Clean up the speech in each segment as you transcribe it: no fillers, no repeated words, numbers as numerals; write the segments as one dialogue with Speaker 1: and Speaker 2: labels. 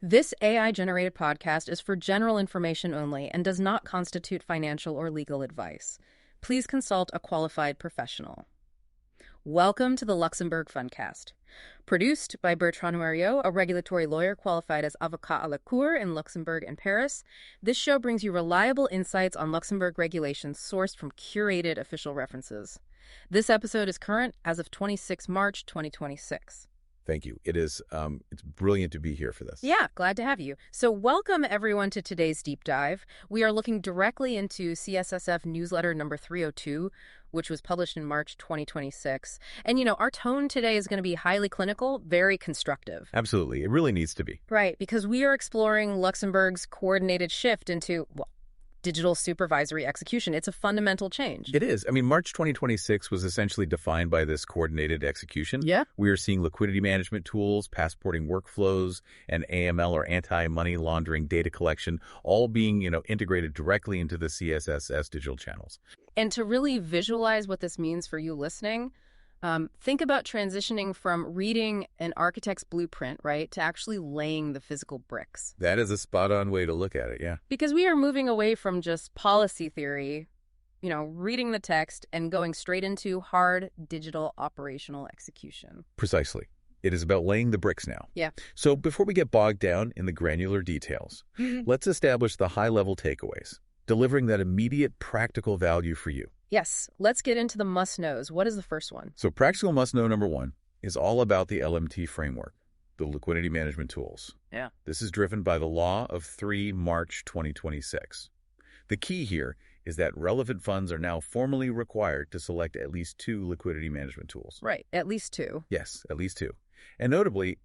Speaker 1: This AI-generated podcast is for general information only and does not constitute financial or legal advice. Please consult a qualified professional. Welcome to the Luxembourg Fundcast. Produced by Bertrand Mariaux, a regulatory lawyer qualified as Avocat à la Cour in Luxembourg and Paris, this show brings you reliable insights on Luxembourg regulations sourced from curated official references. This episode is current as of 26 March 2026.
Speaker 2: Thank you. It's brilliant to be here for this.
Speaker 1: Yeah, glad to have you. So welcome everyone to today's deep dive. We are looking directly into CSSF newsletter number 302, which was published in March 2026. And our tone today is going to be highly clinical, very constructive.
Speaker 2: Absolutely. It really needs to be.
Speaker 1: Right, because we are exploring Luxembourg's coordinated shift into, digital supervisory execution. It's a fundamental change.
Speaker 2: It is. March 2026 was essentially defined by this coordinated execution.
Speaker 1: Yeah.
Speaker 2: We are seeing liquidity management tools, passporting workflows, and AML or anti-money laundering data collection all being, integrated directly into the CSSF digital channels.
Speaker 1: And to really visualize what this means for you listening, think about transitioning from reading an architect's blueprint, right, to actually laying the physical bricks.
Speaker 2: That is a spot-on way to look at it, yeah.
Speaker 1: Because we are moving away from just policy theory, reading the text and going straight into hard digital operational execution.
Speaker 2: Precisely. It is about laying the bricks now.
Speaker 1: Yeah.
Speaker 2: So before we get bogged down in the granular details, let's establish the high-level takeaways, delivering that immediate practical value for you.
Speaker 1: Yes, let's get into the must-knows. What is the first one?
Speaker 2: So practical must-know number one is all about the LMT framework, the liquidity management tools.
Speaker 1: Yeah.
Speaker 2: This is driven by the law of 3 March 2026. The key here is that relevant funds are now formally required to select at least 2 liquidity management tools.
Speaker 1: Right, at least 2.
Speaker 2: Yes, at least 2. And notably,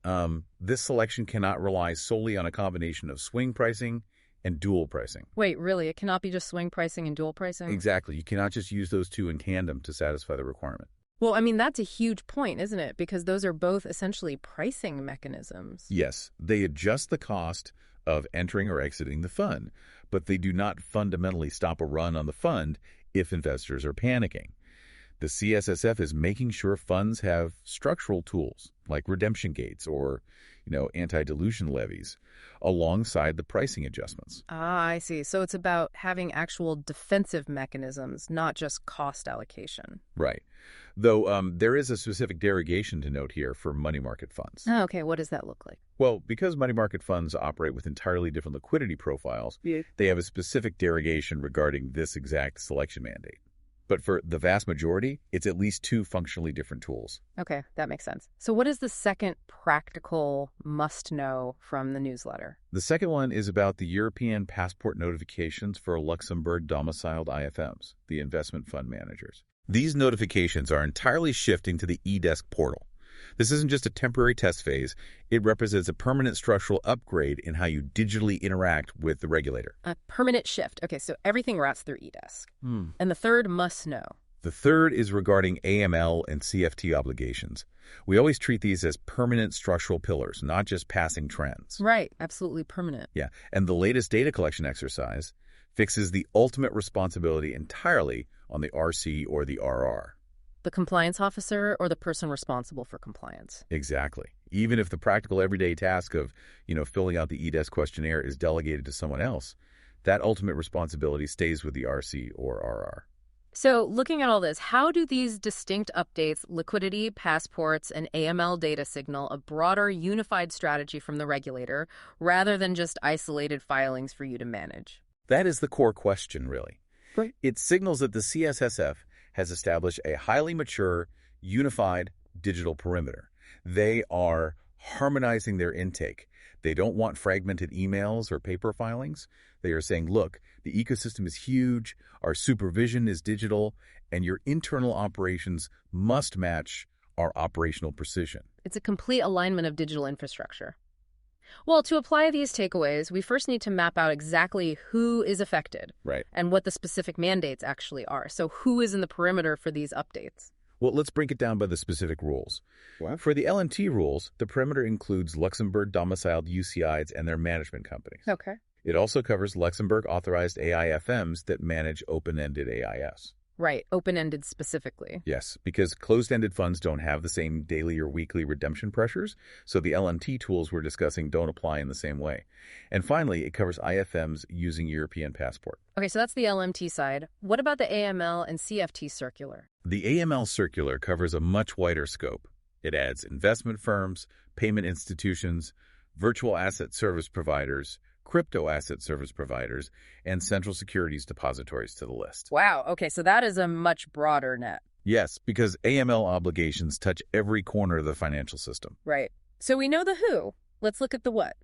Speaker 2: this selection cannot rely solely on a combination of swing pricing and dual pricing.
Speaker 1: Wait, really? It cannot be just swing pricing and dual pricing?
Speaker 2: Exactly. You cannot just use those two in tandem to satisfy the requirement.
Speaker 1: Well, that's a huge point, isn't it? Because those are both essentially pricing mechanisms.
Speaker 2: Yes, they adjust the cost of entering or exiting the fund, but they do not fundamentally stop a run on the fund if investors are panicking. The CSSF is making sure funds have structural tools like redemption gates or, anti-dilution levies alongside the pricing adjustments.
Speaker 1: Ah, I see. So it's about having actual defensive mechanisms, not just cost allocation.
Speaker 2: Right. Though there is a specific derogation to note here for money market funds.
Speaker 1: Oh, okay. What does that look like?
Speaker 2: Well, because money market funds operate with entirely different liquidity profiles, they have a specific derogation regarding this exact selection mandate. But for the vast majority, it's at least 2 functionally different tools.
Speaker 1: Okay, that makes sense. So what is the second practical must-know from the newsletter?
Speaker 2: The second one is about the European passport notifications for Luxembourg-domiciled IFMs, the investment fund managers. These notifications are entirely shifting to the eDesk portal. This isn't just a temporary test phase. It represents a permanent structural upgrade in how you digitally interact with the regulator.
Speaker 1: A permanent shift. Okay, so everything routes through eDesk. And the third must know.
Speaker 2: The third is regarding AML and CFT obligations. We always treat these as permanent structural pillars, not just passing trends.
Speaker 1: Right, absolutely permanent.
Speaker 2: Yeah, and the latest data collection exercise fixes the ultimate responsibility entirely on the RC or the RR.
Speaker 1: The compliance officer or the person responsible for compliance.
Speaker 2: Exactly. Even if the practical everyday task of, filling out the eDesk questionnaire is delegated to someone else, that ultimate responsibility stays with the RC or RR.
Speaker 1: So looking at all this, how do these distinct updates, liquidity, passports, and AML data signal a broader unified strategy from the regulator rather than just isolated filings for you to manage?
Speaker 2: That is the core question, really.
Speaker 1: Right.
Speaker 2: It signals that the CSSF has established a highly mature, unified digital perimeter. They are harmonizing their intake. They don't want fragmented emails or paper filings. They are saying, look, the ecosystem is huge, our supervision is digital, and your internal operations must match our operational precision.
Speaker 1: It's a complete alignment of digital infrastructure. Well, to apply these takeaways, we first need to map out exactly who is affected.
Speaker 2: Right.
Speaker 1: And what the specific mandates actually are. So who is in the perimeter for these updates?
Speaker 2: Well, let's break it down by the specific rules. What? For the LMT rules, the perimeter includes Luxembourg-domiciled UCIs and their management companies.
Speaker 1: Okay.
Speaker 2: It also covers Luxembourg-authorized AIFMs that manage open-ended AIS.
Speaker 1: Right, open-ended specifically.
Speaker 2: Yes, because closed-ended funds don't have the same daily or weekly redemption pressures, so the LMT tools we're discussing don't apply in the same way. And finally, it covers IFMs using European passport.
Speaker 1: Okay, so that's the LMT side. What about the AML and CFT circular?
Speaker 2: The AML circular covers a much wider scope. It adds investment firms, payment institutions, virtual asset service providers, crypto asset service providers, and central securities depositories to the list.
Speaker 1: Wow, okay, so that is a much broader net.
Speaker 2: Yes, because AML obligations touch every corner of the financial system.
Speaker 1: Right. So we know the who. Let's look at the what.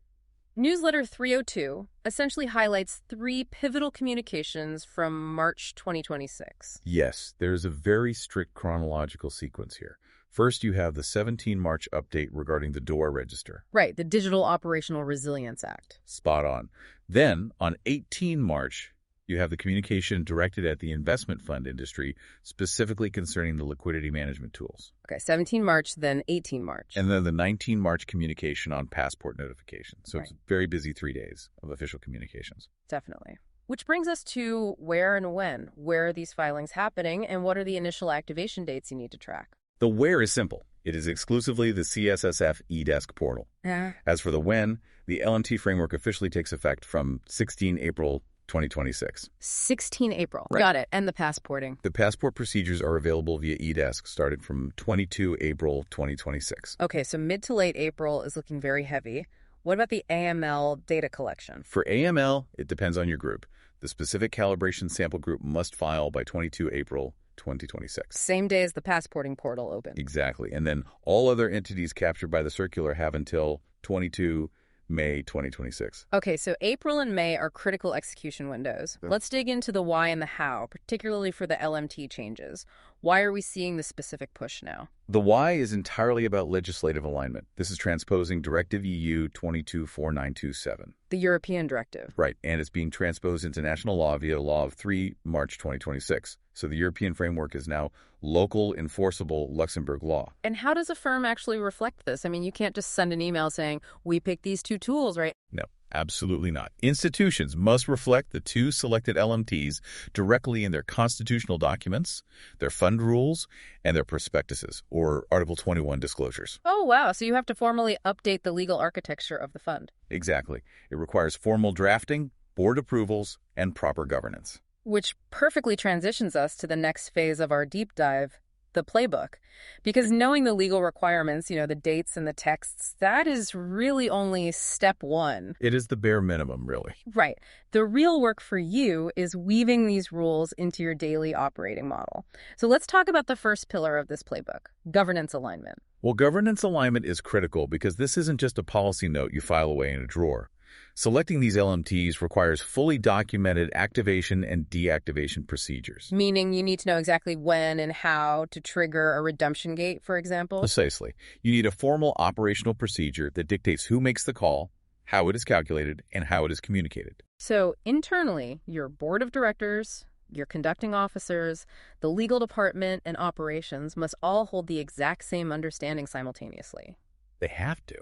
Speaker 1: Newsletter 302 essentially highlights 3 pivotal communications from March 2026.
Speaker 2: Yes, there's a very strict chronological sequence here. First, you have the 17 March update regarding the DOR register.
Speaker 1: Right, the Digital Operational Resilience Act.
Speaker 2: Spot on. Then, on 18 March, you have the communication directed at the investment fund industry, specifically concerning the liquidity management tools.
Speaker 1: Okay, 17 March, then 18 March.
Speaker 2: And then the 19 March communication on passport notification. So
Speaker 1: Right.
Speaker 2: It's a very busy 3 days of official communications.
Speaker 1: Definitely. Which brings us to where and when. Where are these filings happening, and what are the initial activation dates you need to track?
Speaker 2: The where is simple. It is exclusively the CSSF eDesk portal.
Speaker 1: Yeah.
Speaker 2: As for the when, the LMT framework officially takes effect from 16 April 2026.
Speaker 1: 16 April.
Speaker 2: Right.
Speaker 1: Got it. And the passporting.
Speaker 2: The passport procedures are available via eDesk starting from 22 April 2026.
Speaker 1: Okay, so mid to late April is looking very heavy. What about the AML data collection?
Speaker 2: For AML, it depends on your group. The specific calibration sample group must file by 22 April 2026.
Speaker 1: Same day as the passporting portal opened.
Speaker 2: Exactly. And then all other entities captured by the circular have until 22 May 2026.
Speaker 1: Okay, so April and May are critical execution windows.
Speaker 2: Yeah.
Speaker 1: Let's dig into the why and the how, particularly for the LMT changes. Why are we seeing the specific push now?
Speaker 2: The why is entirely about legislative alignment. This is transposing Directive EU 224927.
Speaker 1: The European directive.
Speaker 2: Right, and it's being transposed into national law via Law of 3 March 2026. So the European framework is now local, enforceable Luxembourg law.
Speaker 1: And how does a firm actually reflect this? I mean, you can't just send an email saying, we picked these 2 tools, right?
Speaker 2: No, absolutely not. Institutions must reflect the 2 selected LMTs directly in their constitutional documents, their fund rules, and their prospectuses, or Article 21 disclosures.
Speaker 1: Oh, wow. So you have to formally update the legal architecture of the fund.
Speaker 2: Exactly. It requires formal drafting, board approvals, and proper governance.
Speaker 1: Which perfectly transitions us to the next phase of our deep dive, the playbook. Because knowing the legal requirements, the dates and the texts, that is really only step 1.
Speaker 2: It is the bare minimum, really.
Speaker 1: Right. The real work for you is weaving these rules into your daily operating model. So let's talk about the first pillar of this playbook, governance alignment.
Speaker 2: Well, governance alignment is critical because this isn't just a policy note you file away in a drawer. Selecting these LMTs requires fully documented activation and deactivation procedures.
Speaker 1: Meaning you need to know exactly when and how to trigger a redemption gate, for example?
Speaker 2: Precisely. You need a formal operational procedure that dictates who makes the call, how it is calculated, and how it is communicated.
Speaker 1: So internally, your board of directors, your conducting officers, the legal department, and operations must all hold the exact same understanding simultaneously.
Speaker 2: They have to.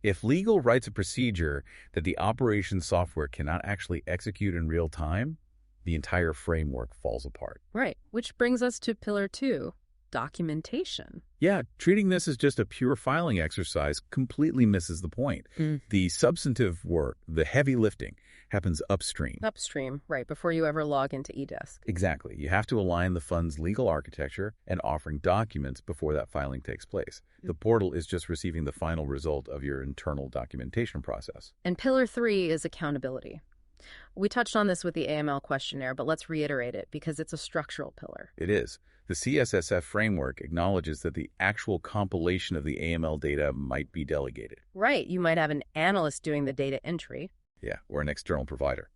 Speaker 2: If legal writes a procedure that the operations software cannot actually execute in real time, the entire framework falls apart.
Speaker 1: Right, which brings us to pillar 2, documentation.
Speaker 2: Yeah, treating this as just a pure filing exercise completely misses the point. The substantive work, the heavy lifting, happens upstream.
Speaker 1: Upstream, right, before you ever log into eDesk.
Speaker 2: Exactly. You have to align the fund's legal architecture and offering documents before that filing takes place. The portal is just receiving the final result of your internal documentation process.
Speaker 1: And pillar 3 is accountability. We touched on this with the AML questionnaire, but let's reiterate it because it's a structural pillar.
Speaker 2: It is. The CSSF framework acknowledges that the actual compilation of the AML data might be delegated.
Speaker 1: Right, you might have an analyst doing the data entry.
Speaker 2: Yeah, or an external provider.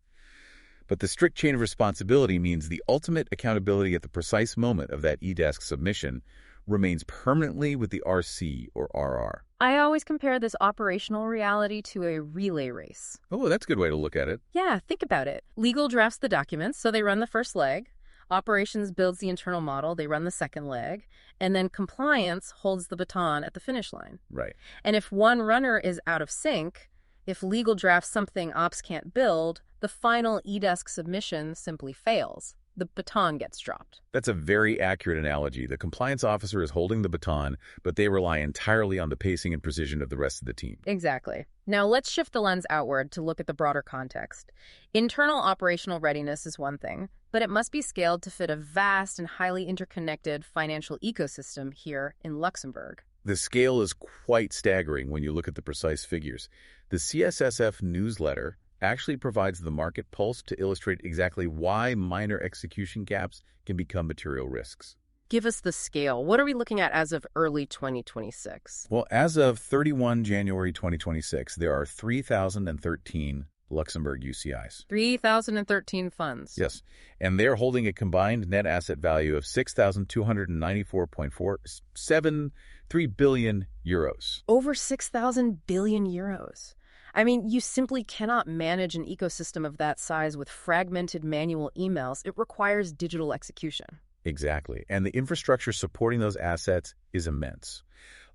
Speaker 2: But the strict chain of responsibility means the ultimate accountability at the precise moment of that eDesk submission remains permanently with the RC or RR.
Speaker 1: I always compare this operational reality to a relay race.
Speaker 2: Oh, that's a good way to look at it.
Speaker 1: Yeah, think about it. Legal drafts the documents, so they run the first leg. Operations builds the internal model, they run the second leg. And then compliance holds the baton at the finish line.
Speaker 2: Right.
Speaker 1: And if one runner is out of sync, if legal drafts something ops can't build, the final eDesk submission simply fails. the baton gets dropped.
Speaker 2: That's a very accurate analogy. The compliance officer is holding the baton, but they rely entirely on the pacing and precision of the rest of the team.
Speaker 1: Exactly. Now let's shift the lens outward to look at the broader context. Internal operational readiness is one thing, but it must be scaled to fit a vast and highly interconnected financial ecosystem here in Luxembourg.
Speaker 2: The scale is quite staggering when you look at the precise figures. The CSSF newsletter actually provides the market pulse to illustrate exactly why minor execution gaps can become material risks.
Speaker 1: Give us the scale. What are we looking at as of early 2026?
Speaker 2: Well, as of 31 January 2026, there are 3,013 Luxembourg UCIs.
Speaker 1: 3,013 funds.
Speaker 2: Yes, and they're holding a combined net asset value of 6,294.473 billion euros.
Speaker 1: Over 6,000 billion euros. I mean, you simply cannot manage an ecosystem of that size with fragmented manual emails. It requires digital execution.
Speaker 2: Exactly, and the infrastructure supporting those assets is immense.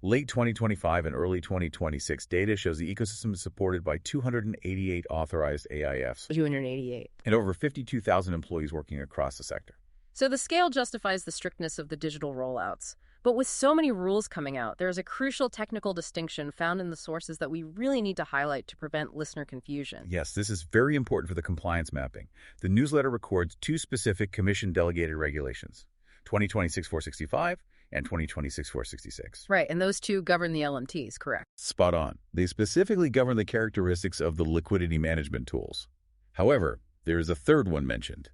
Speaker 2: Late 2025 and early 2026 data shows the ecosystem is supported by 288 authorized AIFs.
Speaker 1: 288.
Speaker 2: And over 52,000 employees working across the sector.
Speaker 1: So the scale justifies the strictness of the digital rollouts. But with so many rules coming out, there's a crucial technical distinction found in the sources that we really need to highlight to prevent listener confusion.
Speaker 2: Yes, this is very important for the compliance mapping. The newsletter records two specific Commission-delegated regulations, 2026-465 and 2026-466.
Speaker 1: Right, and those two govern the LMTs, correct?
Speaker 2: Spot on. They specifically govern the characteristics of the liquidity management tools. However, there is a third one mentioned,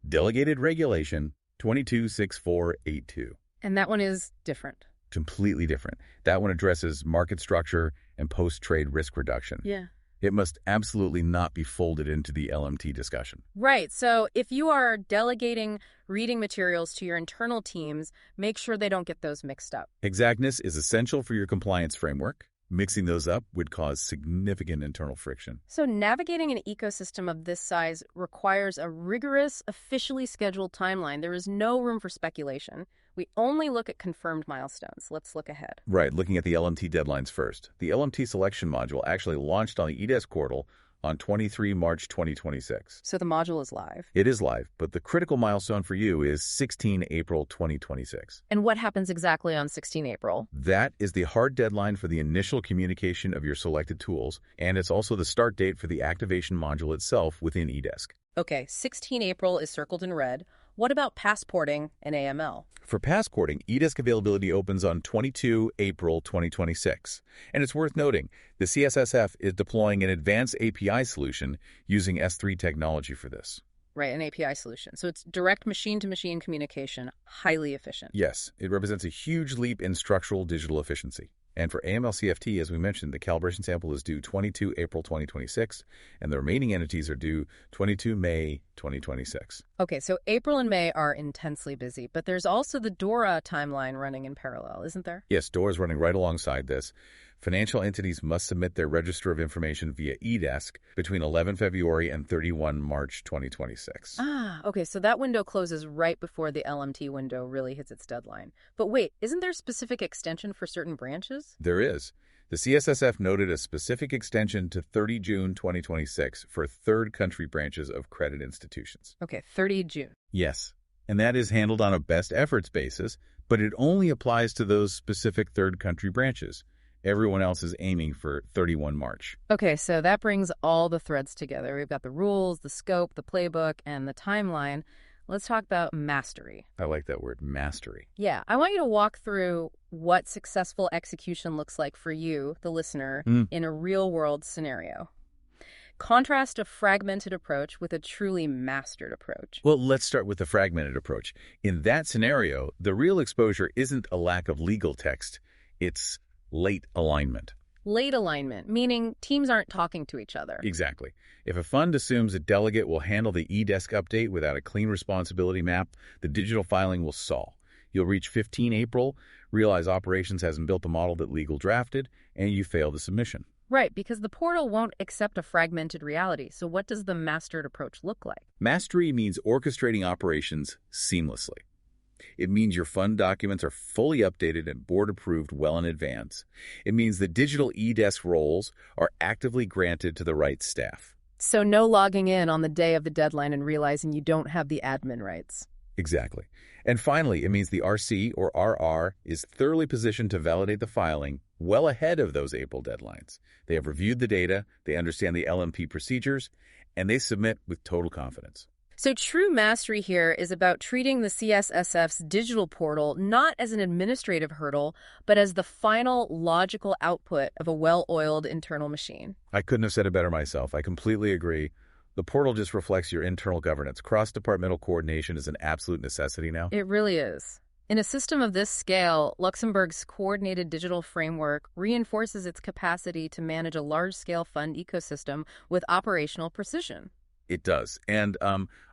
Speaker 2: Delegated Regulation 226482.
Speaker 1: And that one is different.
Speaker 2: Completely different. That one addresses market structure and post-trade risk reduction.
Speaker 1: Yeah.
Speaker 2: It must absolutely not be folded into the LMT discussion.
Speaker 1: Right. So if you are delegating reading materials to your internal teams, make sure they don't get those mixed up.
Speaker 2: Exactness is essential for your compliance framework. Mixing those up would cause significant internal friction.
Speaker 1: So navigating an ecosystem of this size requires a rigorous, officially scheduled timeline. There is no room for speculation. We only look at confirmed milestones. Let's look ahead.
Speaker 2: Right, looking at the LMT deadlines first. The LMT selection module actually launched on the eDesk portal on 23 March 2026.
Speaker 1: So the module is live.
Speaker 2: It is live, but the critical milestone for you is 16 April 2026.
Speaker 1: And what happens exactly on 16 April?
Speaker 2: That is the hard deadline for the initial communication of your selected tools, and it's also the start date for the activation module itself within eDesk.
Speaker 1: Okay, 16 April is circled in red. What about passporting and AML?
Speaker 2: For passporting, eDesk availability opens on 22 April 2026. And it's worth noting, the CSSF is deploying an advanced API solution using S3 technology for this.
Speaker 1: Right, an API solution. So it's direct machine-to-machine communication, highly efficient.
Speaker 2: Yes, it represents a huge leap in structural digital efficiency. And for AML-CFT, as we mentioned, the calibration sample is due 22 April 2026, and the remaining entities are due 22 May 2026.
Speaker 1: Okay, so April and May are intensely busy, but there's also the DORA timeline running in parallel, isn't there?
Speaker 2: Yes, DORA is running right alongside this. Financial entities must submit their register of information via eDesk between 11 February and 31 March 2026.
Speaker 1: Ah, okay, so that window closes right before the LMT window really hits its deadline. But wait, isn't there specific extension for certain branches?
Speaker 2: There is. The CSSF noted a specific extension to 30 June 2026 for third country branches of credit institutions.
Speaker 1: Okay, 30 June.
Speaker 2: Yes, and that is handled on a best efforts basis, but it only applies to those specific third country branches. Everyone else is aiming for 31 March.
Speaker 1: Okay, so that brings all the threads together. We've got the rules, the scope, the playbook, and the timeline. Let's talk about mastery.
Speaker 2: I like that word, mastery.
Speaker 1: Yeah, I want you to walk through what successful execution looks like for you, the listener, in a real-world scenario. Contrast a fragmented approach with a truly mastered approach.
Speaker 2: Well, let's start with the fragmented approach. In that scenario, the real exposure isn't a lack of legal text. It's late alignment.
Speaker 1: Late alignment, meaning teams aren't talking to each other.
Speaker 2: Exactly. If a fund assumes a delegate will handle the eDesk update without a clean responsibility map, the digital filing will stall. You'll reach 15 April, realize operations hasn't built the model that legal drafted, and you fail the submission.
Speaker 1: Right, because the portal won't accept a fragmented reality. So what does the mastered approach look like?
Speaker 2: Mastery means orchestrating operations seamlessly. It means your fund documents are fully updated and board approved well in advance. It means the digital eDesk roles are actively granted to the right staff.
Speaker 1: So no logging in on the day of the deadline and realizing you don't have the admin rights.
Speaker 2: Exactly. And finally, it means the RC or RR is thoroughly positioned to validate the filing well ahead of those April deadlines. They have reviewed the data, they understand the LMT procedures, and they submit with total confidence.
Speaker 1: So true mastery here is about treating the CSSF's digital portal not as an administrative hurdle, but as the final logical output of a well-oiled internal machine.
Speaker 2: I couldn't have said it better myself. I completely agree. The portal just reflects your internal governance. Cross-departmental coordination is an absolute necessity now.
Speaker 1: It really is. In a system of this scale, Luxembourg's coordinated digital framework reinforces its capacity to manage a large-scale fund ecosystem with operational precision.
Speaker 2: It does. And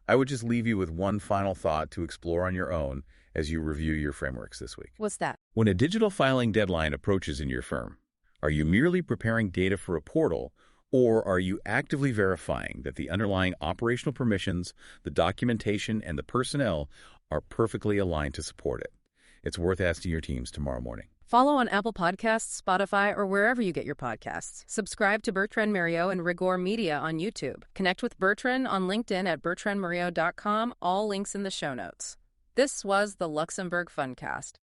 Speaker 2: I would just leave you with one final thought to explore on your own as you review your frameworks this week.
Speaker 1: What's that?
Speaker 2: When a digital filing deadline approaches in your firm, are you merely preparing data for a portal, or are you actively verifying that the underlying operational permissions, the documentation, and the personnel are perfectly aligned to support it? It's worth asking your teams tomorrow morning.
Speaker 1: Follow on Apple Podcasts, Spotify, or wherever you get your podcasts. Subscribe to Bertrand Mariaux and Rigore Media on YouTube. Connect with Bertrand on LinkedIn at bertrandmariaux.com. All links in the show notes. This was the Luxembourg Fundcast.